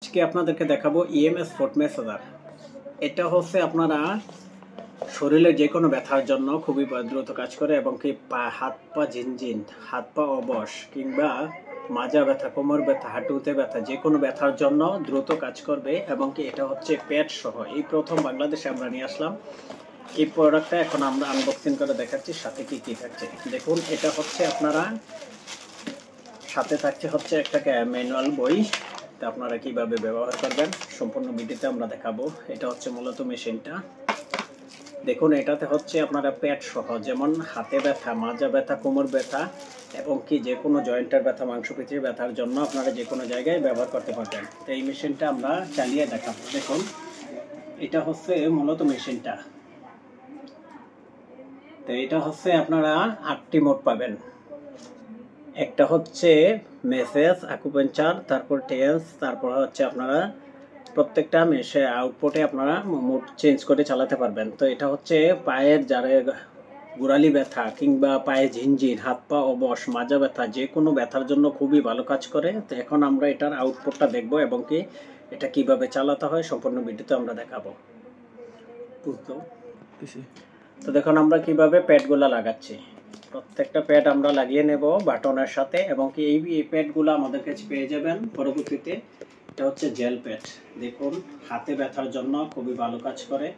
আজকে আপনাদেরকে দেখাবো ইএমএস ফুট ম্যাসাজার। এটা হচ্ছে আপনারা শরীরের যে কোনো ব্যথার জন্য খুবই দ্রুত কাজ করে এবং কি হাত পা ঝিনঝিন, হাত পা অবশ কিংবা মাজা ব্যথা, কোমর ব্যথা, হাঁটুতে ব্যথা, যে কোনো ব্যথার জন্য দ্রুত কাজ করবে এবং কি এটা হচ্ছে প্যাড সহ। এই প্রথম বাংলাদেশে আমরা নিয়ে আসলাম এই প্রোডাক্টটা। এখন আমরা আনবক্সিং করে দেখাচ্ছি সাথে কি কি থাকছে। দেখুন, এটা হচ্ছে আপনারা সাথে থাকছে হচ্ছে একটা ম্যানুয়াল বই। তা আপনারা কিভাবে ব্যবহার করবেন সম্পূর্ণ ভিডিওতে আমরা দেখাবো। এটা হচ্ছে মূলত মেশিনটা। দেখুন, এটাতে হচ্ছে আপনারা প্যাড সহ, যেমন হাতে ব্যথা, মাজা ব্যথা, কোমর ব্যথা এবং কি যে কোনো জয়েন্টের ব্যথা, মাংসপেশির ব্যথার জন্য আপনারা যে কোনো জায়গায় ব্যবহার করতে পারবেন। তো এই মেশিনটা আমরা চালিয়ে দেখাবো। দেখুন, এটা হচ্ছে মূলত মেশিনটা। তো এটা হচ্ছে আপনারা 8টি মোড পাবেন। একটা হচ্ছে মেসেজ, আকুপাঞ্চার, তারপর টেন্স, তারপর হচ্ছে আপনারা প্রত্যেকটা মেশে আউটপুটে আপনারা মোড চেঞ্জ করে চালাতে পারবেন। তো এটা হচ্ছে পায়ের যারা গোড়ালি ব্যথা কিংবা পায়ে ঝিনঝিন, হাত পা অবশ, মাজা ব্যথা, যে কোনো ব্যথার জন্য খুবই ভালো কাজ করে। তো এখন আমরা এটার আউটপুটটা দেখব এবং কি এটা কিভাবে চালাতে হয় সম্পূর্ণ ভিডিওতে আমরা দেখাবো। তো দেখুন আমরা কিভাবে প্যাডগুলো লাগাচ্ছি। প্রত্যেকটা প্যাড আমরা লাগিয়ে নেব বাটনের সাথে এবং কি এই প্যাডগুলো আমাদের কাছে পেয়ে যাবেন পরবর্তীতে। এটা হচ্ছে জেল প্যাড। দেখুন, হাতে ব্যথার জন্য খুবই ভালো কাজ করে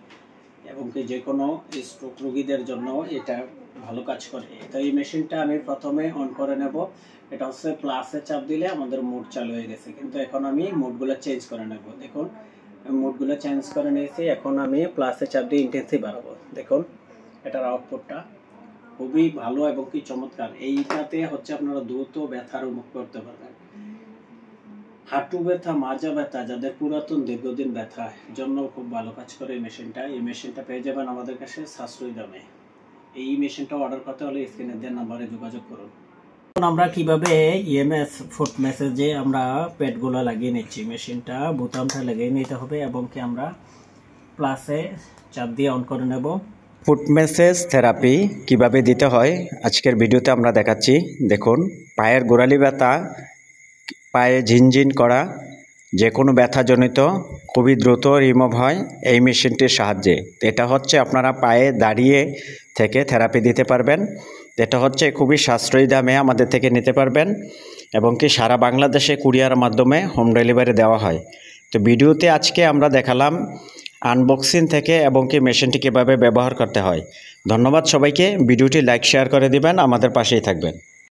এবং কি যে কোনো স্ট্রোক রোগীদের জন্য এটা ভালো কাজ করে। তো এই মেশিনটা আমি প্রথমে অন করে নেব। এটা হচ্ছে প্লাসে চাপ দিলে আমাদের মোড চালু হয়ে গেছে, কিন্তু এখন আমি মোডগুলো চেঞ্জ করে নেব। দেখুন, মোডগুলো চেঞ্জ করে নিয়েছি। এখন আমি প্লাসে চাপ দিয়ে ইন্টেন্সিটি বাড়াবো। দেখুন, এটার আউটপুটটা খুবই ভালো এবং কি চমৎকার। এইটাতে হচ্ছে আপনারা দ্রুত ব্যথার মুক্ত করতে পারবেন। হাঁটু ব্যথা, মাজা ব্যথা, যাদের পুরাতন দীর্ঘদিন ব্যথা জন্য খুব ভালো কাজ করে এই মেশিনটা। এই মেশিনটা পেয়ে যাবেন আমাদের কাছে সাশ্রয়ী দামে। এই মেশিনটা অর্ডার করতে হলে স্ক্রিনে দেওয়া নাম্বারে যোগাযোগ করুন। এখন আমরা কিভাবে ইএমএস ফুট মেসেজে আমরা প্যাডগুলো লাগিয়ে নিচ্ছি। মেশিনটা বোতামটা লাগিয়ে নিতে হবে এবং কি আমরা প্লাসে চাপ দিয়ে অন করে নেব। ফুট মেসেজ থেরাপি কিভাবে দিতে হয় আজকের ভিডিওতে আমরা দেখাচ্ছি। দেখুন, পায়ের গোড়ালি ব্যথা, পায়ে ঝিনঝিন করা, যে কোনো ব্যথাজনিত খুবই দ্রুত রিমুভ হয় এই মেশিনটির সাহায্যে। এটা হচ্ছে আপনারা পায়ে দাঁড়িয়ে থেকে থেরাপি দিতে পারবেন। এটা হচ্ছে খুবই সাশ্রয়ী দামে আমাদের থেকে নিতে পারবেন এবং কি সারা বাংলাদেশে কুরিয়ার মাধ্যমে হোম ডেলিভারি দেওয়া হয়। তো ভিডিওতে আজকে আমরা দেখালাম আনবক্সিং থেকে এবং কি মেশিনটি কীভাবে ব্যবহার করতে হয়। ধন্যবাদ সবাইকে। ভিডিওটি লাইক শেয়ার করে দিবেন, আমাদের পাশেই থাকবেন।